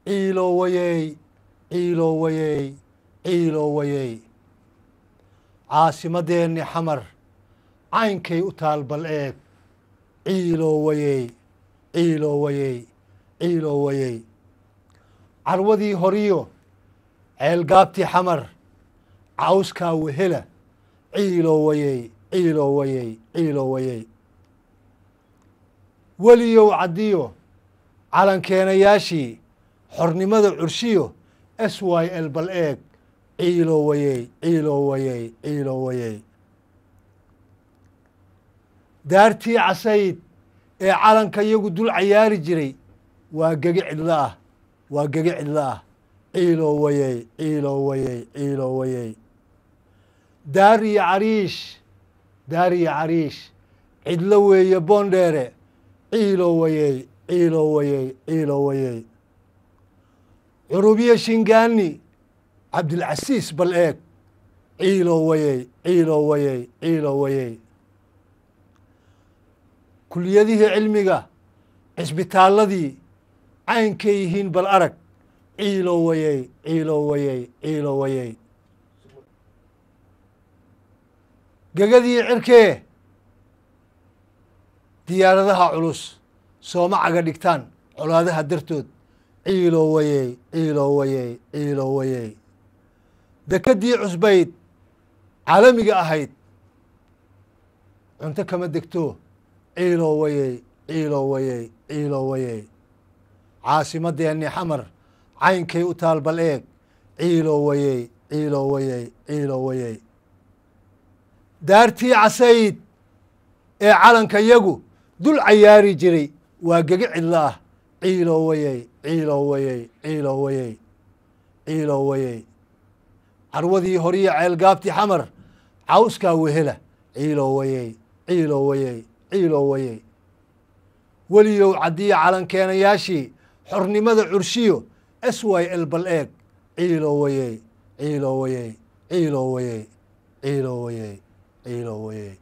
ciilo wayey ciilo wayey ciilo wayey caasimadeenni xamar caynkay u taal bal eeg ciilo wayey ciilo wayey ciilo wayey carwadii horiyo ceelgaabtii xamar cawskaa wehela ciilo wayey ciilo wayey ciilo wayey weliyow caddiyo calankeenayaashii xornimada curshiyo s y l bal eeg ciilo wayey ciilo wayey ciilo wayey daartii casayd ee calanka iyagu dul cayaari jiray waa gegi cidlo ah waa gegi cidlo ah ciilo wayey ciilo wayey ciilo wayey daar iyo cariish cidlo weeye boondheere ciilo wayey ciilo wayey ciilo wayey curubiye shingaani cabdilcasiis bal eeg ciilo wayey ciilo wayey ciilo wayey kuliyadihii cilmiga cisbitaalladii caynkay yihiin bal arag ciilo wayey ciilo wayey ciilo wayey gegadii cirkee diyaaradaha culus sooma caga dhigtaan colaadaha dartood ciilo wayey ciilo wayey ciilo wayey dekeddii cusbayd caalamiga ahayd cunto kama degto ciilo wayey ciilo wayey ciilo wayey caasimadeenni xamar caynkay u taal bal eeg ciilo wayey ciilo wayey ciilo wayey daartii casayd ee calanka yagu dul cayaari jiray waa gegi cidlo ah ciilo wayey ciilo wayey ciilo wayey ciilo wayey carwadii horiyo ceelgaabtii xamar cawskaa wehela ciilo wayey ciilo wayey ciilo wayey weliyow caddiyo calankeenayaashii xornimada curshiyo s y l bal eeg ciilo wayey ciilo wayey ciilo wayey ciilo wayey ciilo wayey